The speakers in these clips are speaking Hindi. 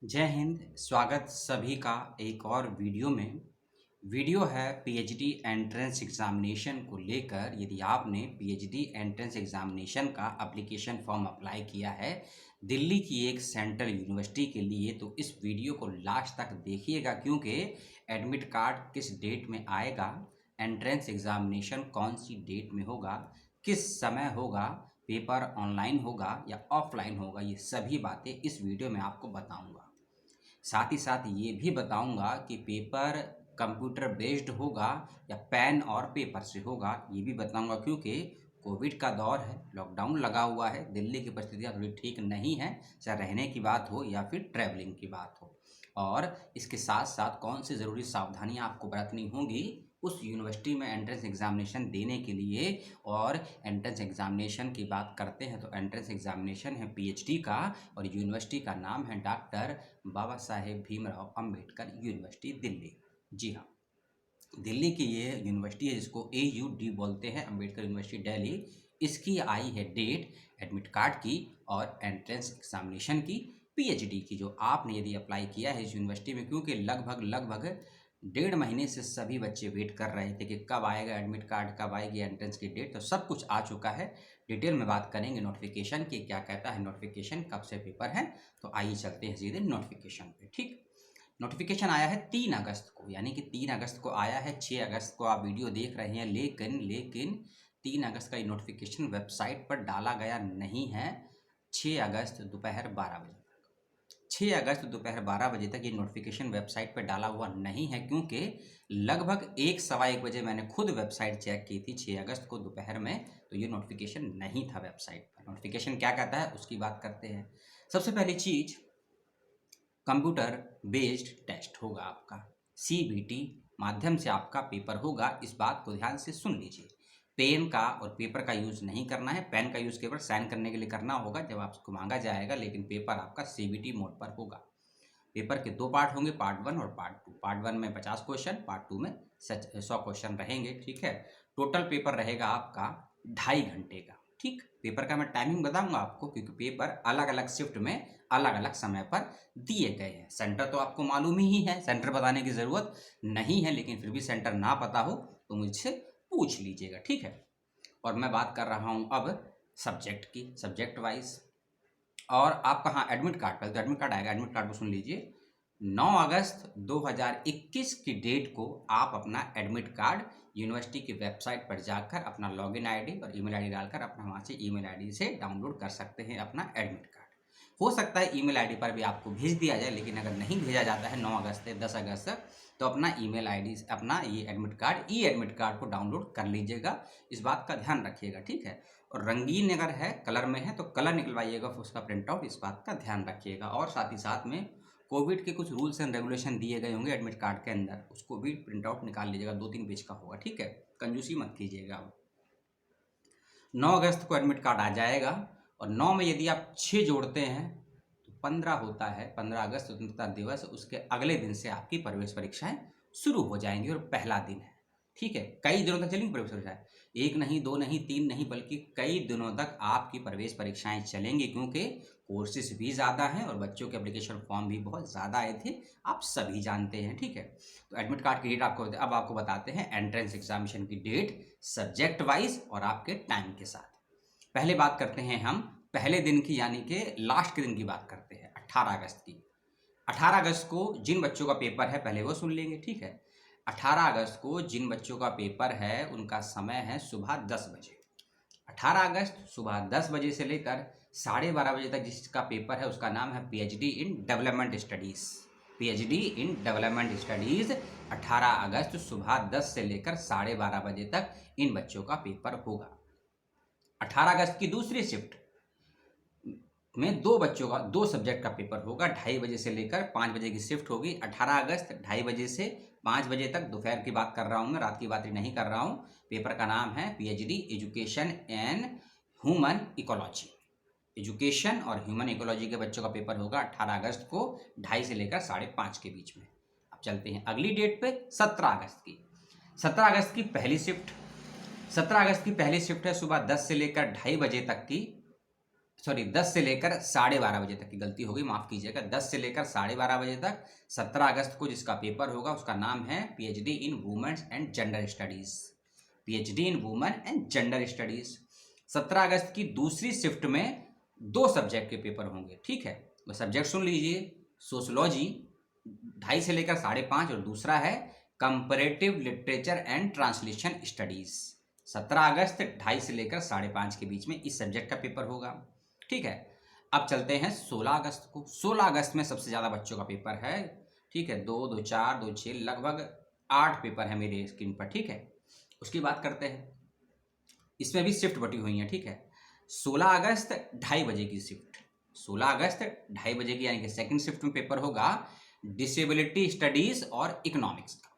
जय हिंद। स्वागत सभी का एक और वीडियो में। वीडियो है पीएचडी एंट्रेंस एग्जामिनेशन को लेकर। यदि आपने पीएचडी एंट्रेंस एग्जामिनेशन का एप्लीकेशन फॉर्म अप्लाई किया है दिल्ली की एक सेंट्रल यूनिवर्सिटी के लिए, तो इस वीडियो को लास्ट तक देखिएगा, क्योंकि एडमिट कार्ड किस डेट में आएगा, एंट्रेंस एग्जामिनेशन कौन सी डेट में होगा, किस समय होगा, पेपर ऑनलाइन होगा या ऑफलाइन होगा, ये सभी बातें इस वीडियो में आपको बताऊंगा। साथ ही साथ ये भी बताऊंगा कि पेपर कंप्यूटर बेस्ड होगा या पेन और पेपर से होगा, ये भी बताऊंगा, क्योंकि कोविड का दौर है, लॉकडाउन लगा हुआ है, दिल्ली की परिस्थितियाँ थोड़ी ठीक नहीं है, चाहे रहने की बात हो या फिर ट्रैवलिंग की बात हो। और इसके साथ साथ कौन सी ज़रूरी सावधानियां आपको बरतनी होंगी उस यूनिवर्सिटी में एंट्रेंस एग्जामिनेशन देने के लिए। और एंट्रेंस एग्जामिनेशन की बात करते हैं तो एंट्रेंस एग्जामिनेशन है पीएचडी का, और यूनिवर्सिटी का नाम है डॉक्टर बाबा साहेब भीमराव अंबेडकर यूनिवर्सिटी दिल्ली। जी हाँ, दिल्ली की ये यूनिवर्सिटी है जिसको AUD बोलते हैं, अंबेडकर यूनिवर्सिटी दिल्ली। इसकी आई है डेट एडमिट कार्ड की और एंट्रेंस एग्जामिनेशन की, पीएचडी की, जो आपने यदि अप्लाई किया है इस यूनिवर्सिटी में, क्योंकि लगभग लगभग 1.5 महीने से सभी बच्चे वेट कर रहे थे कि कब आएगा एडमिट कार्ड, कब आएगी एंट्रेंस की डेट। तो सब कुछ आ चुका है। डिटेल में बात करेंगे नोटिफिकेशन की, क्या कहता है नोटिफिकेशन, कब से पेपर है। तो आइए चलते हैं सीधे नोटिफिकेशन पे। ठीक, नोटिफिकेशन आया है 3 अगस्त को, यानी कि 3 अगस्त को आया है। 6 अगस्त को आप वीडियो देख रहे हैं, लेकिन 3 अगस्त का ये नोटिफिकेशन वेबसाइट पर डाला गया नहीं है। 6 अगस्त दोपहर 12 बजे, 6 अगस्त दोपहर 12 बजे तक ये नोटिफिकेशन वेबसाइट पर डाला हुआ नहीं है, क्योंकि लगभग 1 सवा 1 बजे मैंने खुद वेबसाइट चेक की थी 6 अगस्त को दोपहर में, तो ये नोटिफिकेशन नहीं था वेबसाइट पर। नोटिफिकेशन क्या कहता है उसकी बात करते हैं। सबसे पहली चीज़, कंप्यूटर बेस्ड टेस्ट होगा आपका, CBT माध्यम से आपका पेपर होगा। इस बात को ध्यान से सुन लीजिए। पेन का और पेपर का यूज़ नहीं करना है। पेन का यूज़ केवल साइन करने के लिए करना होगा जब आपको मांगा जाएगा, लेकिन पेपर आपका CBT मोड पर होगा। पेपर के 2 पार्ट होंगे, पार्ट 1 और पार्ट 2। पार्ट 1 में 50 क्वेश्चन, पार्ट 2 में 100 क्वेश्चन रहेंगे। ठीक है, टोटल पेपर रहेगा आपका 2.5 घंटे का। ठीक, पेपर का मैं टाइमिंग बताऊंगा आपको, क्योंकि पेपर अलग अलग शिफ्ट में अलग अलग समय पर दिए गए हैं। सेंटर तो आपको मालूम ही है, सेंटर बताने की ज़रूरत नहीं है, लेकिन फिर भी सेंटर ना पता हो तो मुझसे पूछ लीजिएगा। ठीक है, और मैं बात कर रहा हूँ अब सब्जेक्ट की, सब्जेक्ट वाइज। और आपका हाँ एडमिट कार्ड, पहले तो एडमिट कार्ड आएगा, एडमिट कार्ड को सुन लीजिए। 9 अगस्त 2021 की डेट को आप अपना एडमिट कार्ड यूनिवर्सिटी की वेबसाइट पर जाकर अपना लॉगिन आईडी और ईमेल आईडी डालकर अपना वहाँ से ईमेल आईडी से डाउनलोड कर सकते हैं अपना एडमिट कार्ड। हो सकता है ईमेल आईडी पर भी आपको भेज दिया जाए, लेकिन अगर नहीं भेजा जाता है 9 अगस्त से 10 अगस्त तक, तो अपना ईमेल आईडी से अपना ये एडमिट कार्ड, एडमिट कार्ड को डाउनलोड कर लीजिएगा। इस बात का ध्यान रखिएगा। ठीक है, और रंगीन अगर है, कलर में है, तो कलर निकलवाइएगा उसका प्रिंट आउट, इस बात का ध्यान रखिएगा। और साथ ही साथ में कोविड के कुछ रूल्स एंड रेगुलेशन दिए गए होंगे एडमिट कार्ड के अंदर, उसको भी प्रिंट आउट निकाल लीजिएगा, 2-3 पेज का होगा। ठीक है, कंजूसी मत कीजिएगा। 9 अगस्त को एडमिट कार्ड आ जाएगा, और 9 में यदि आप 6 जोड़ते हैं तो 15 होता है। 15 अगस्त स्वतंत्रता दिवस, उसके अगले दिन से आपकी प्रवेश परीक्षाएं शुरू हो जाएंगी, और पहला दिन है। ठीक है, कई दिनों तक चलेंगी प्रवेश परीक्षाएं, 1 नहीं, 2 नहीं, 3 नहीं, बल्कि कई दिनों तक आपकी प्रवेश परीक्षाएं चलेंगी, क्योंकि कोर्सेज भी ज़्यादा हैं और बच्चों के एप्लीकेशन फॉर्म भी बहुत ज़्यादा आए थे, आप सभी जानते हैं। ठीक है, तो एडमिट कार्ड की डेट आपको अब आपको बताते हैं एंट्रेंस एग्जामिनेशन की डेट, सब्जेक्ट वाइज और आपके टाइम के साथ। पहले बात करते हैं हम पहले दिन की, यानी कि लास्ट के दिन की बात करते हैं, 18 अगस्त की। 18 अगस्त को जिन बच्चों का पेपर है पहले वो सुन लेंगे। ठीक है, 18 अगस्त को जिन बच्चों का पेपर है उनका समय है सुबह 10 बजे। 18 अगस्त सुबह 10 बजे से लेकर 12:30 बजे तक जिसका पेपर है उसका नाम है PhD in development studies. PhD in development studies 18 अगस्त सुबह 10 से लेकर 12:30 बजे तक इन बच्चों का पेपर होगा। 18 अगस्त की दूसरी शिफ्ट में 2 बच्चों का 2 सब्जेक्ट का पेपर होगा, 2:30 बजे से लेकर 5 बजे की शिफ्ट होगी। 18 अगस्त 2:30 बजे से 5 बजे तक, दोपहर की बात कर रहा हूँ मैं, रात की बात नहीं कर रहा हूँ। पेपर का नाम है PhD education and human ecology. Education और ह्यूमन इकोलॉजी के बच्चों का पेपर होगा 18 अगस्त को 2:30 से लेकर 5:30 के बीच में। अब चलते हैं अगली डेट पे, 17 अगस्त की। 17 अगस्त की पहली शिफ्ट, 17 अगस्त की पहली शिफ्ट है सुबह 10 से लेकर 2:30 बजे तक की। सॉरी 10 से लेकर 12:30 बजे तक की गलती हो गई, माफ़ कीजिएगा, 10 से लेकर 12:30 बजे तक 17 अगस्त को जिसका पेपर होगा उसका नाम है PhD in women's and gender studies. PhD in women and gender studies 17 अगस्त की दूसरी शिफ्ट में 2 सब्जेक्ट के पेपर होंगे, ठीक है। वो सब्जेक्ट सुन लीजिए, सोशलॉजी 2:30 से लेकर 5:30 और दूसरा है comparative literature and translation studies. 17 अगस्त 2:30 से लेकर 5:30 के बीच में इस सब्जेक्ट का पेपर होगा, ठीक है। अब चलते हैं 16 अगस्त को। 16 अगस्त में सबसे ज़्यादा बच्चों का पेपर है, ठीक है। 2, 2, 4, 2, 6 लगभग 8 पेपर है मेरे स्क्रीन पर, ठीक है। उसकी बात करते हैं, इसमें भी शिफ्ट बटी हुई है, ठीक है। 16 अगस्त 2:30 बजे की शिफ्ट, 16 अगस्त 2:30 बजे की यानी कि सेकंड शिफ्ट में पेपर होगा डिसेबिलिटी स्टडीज़ और इकोनॉमिक्स का।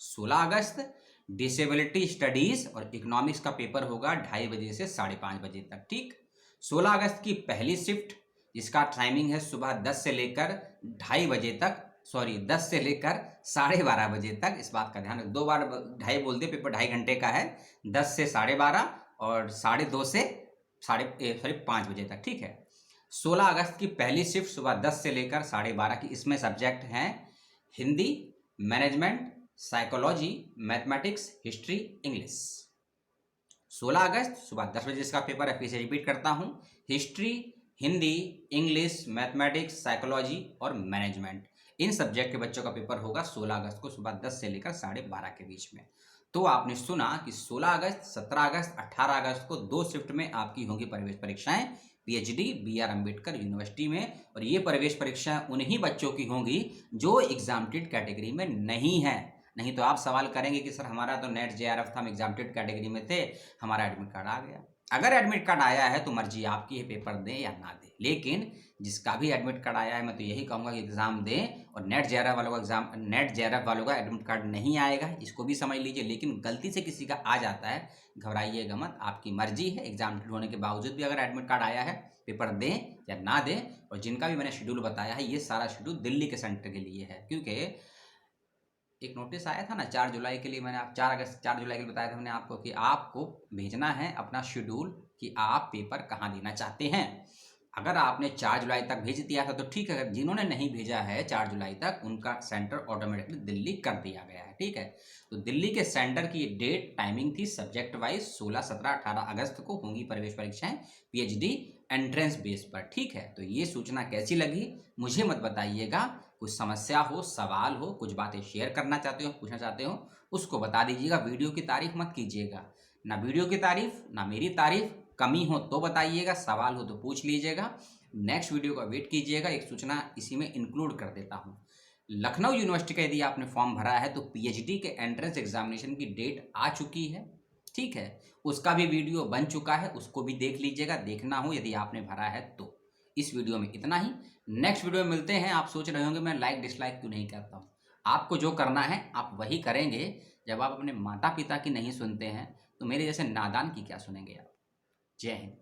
16 अगस्त डिसेबिलिटी स्टडीज़ और इकोनॉमिक्स का पेपर होगा 2:30 बजे से 5:30 बजे तक, ठीक। 16 अगस्त की पहली शिफ्ट जिसका टाइमिंग है सुबह 10 से लेकर 2:30 बजे तक, सॉरी 10 से लेकर 12:30 बजे तक, इस बात का ध्यान रखें, 2 बार 2:30 बोल दिए, पेपर 2.5 घंटे का है, 10 से 12:30 और 2:30 से 5:30 बजे तक, ठीक है। 16 अगस्त की पहली शिफ्ट सुबह 10 से लेकर 12:30 की, इसमें सब्जेक्ट हैं Hindi, management, psychology, mathematics, history, English. 16 अगस्त सुबह 10 बजे इसका पेपर है, फिर से रिपीट करता हूँ, history, Hindi, English, mathematics, psychology और मैनेजमेंट, इन सब्जेक्ट के बच्चों का पेपर होगा 16 अगस्त को सुबह 10 से लेकर 12:30 के बीच में। तो आपने सुना कि 16 अगस्त, 17 अगस्त, 18 अगस्त को 2 शिफ्ट में आपकी होंगी प्रवेश परीक्षाएं पीएचडी बीआर अंबेडकर यूनिवर्सिटी में, और ये प्रवेश परीक्षाएं उन्हीं बच्चों की होंगी जो एग्जाम्प्टेड कैटेगरी में नहीं है। नहीं तो आप सवाल करेंगे कि सर हमारा तो नेट जेआरएफ था, हम एग्जाम्प्टेड कैटेगरी में थे, हमारा एडमिट कार्ड आ गया। अगर एडमिट कार्ड आया है तो मर्जी आपकी है, पेपर दें या ना दें, लेकिन जिसका भी एडमिट कार्ड आया है मैं तो यही कहूँगा कि एग्ज़ाम दें। और नेट जेआरएफ वालों का नेट जेआरएफ वालों का एडमिट कार्ड नहीं आएगा, इसको भी समझ लीजिए। लेकिन गलती से किसी का आ जाता है, घबराइएगा मत, आपकी मर्जी है, एग्जाम्प्टेड होने के बावजूद भी अगर एडमिट कार्ड आया है, पेपर दें या ना दें। और जिनका भी मैंने शेड्यूल बताया है, ये सारा शेड्यूल दिल्ली के सेंटर के लिए है, क्योंकि एक नोटिस आया था ना 4 जुलाई के लिए, मैंने 4 जुलाई के लिए बताया था मैंने आपको कि आपको भेजना है अपना शेड्यूल कि आप पेपर कहाँ देना चाहते हैं। अगर आपने 4 जुलाई तक भेज दिया था तो ठीक है, अगर जिन्होंने नहीं भेजा है 4 जुलाई तक, उनका सेंटर ऑटोमेटिकली दिल्ली कर दिया गया है, ठीक है। तो दिल्ली के सेंटर की डेट टाइमिंग थी सब्जेक्ट वाइज 16, 17, 18 अगस्त को होंगी प्रवेश परीक्षाएं पीएचडी एंट्रेंस बेस पर, ठीक है। तो ये सूचना कैसी लगी मुझे मत बताइएगा, कुछ समस्या हो, सवाल हो, कुछ बातें शेयर करना चाहते हो, पूछना चाहते हो, उसको बता दीजिएगा। वीडियो की तारीफ मत कीजिएगा, ना वीडियो की तारीफ ना मेरी तारीफ, कमी हो तो बताइएगा, सवाल हो तो पूछ लीजिएगा। नेक्स्ट वीडियो का वेट कीजिएगा, एक सूचना इसी में इंक्लूड कर देता हूँ। लखनऊ यूनिवर्सिटी का यदि आपने फॉर्म भरा है तो पीएचडी के एंट्रेंस एग्जामिनेशन की डेट आ चुकी है, ठीक है। उसका भी वीडियो बन चुका है, उसको भी देख लीजिएगा, देखना हो यदि आपने भरा है तो। इस वीडियो में इतना ही, नेक्स्ट वीडियो में मिलते हैं। आप सोच रहे होंगे मैं लाइक डिसलाइक क्यों नहीं करता हूँ, आपको जो करना है आप वही करेंगे। जब आप अपने माता पिता की नहीं सुनते हैं तो मेरे जैसे नादान की क्या सुनेंगे आप। जय हिंद।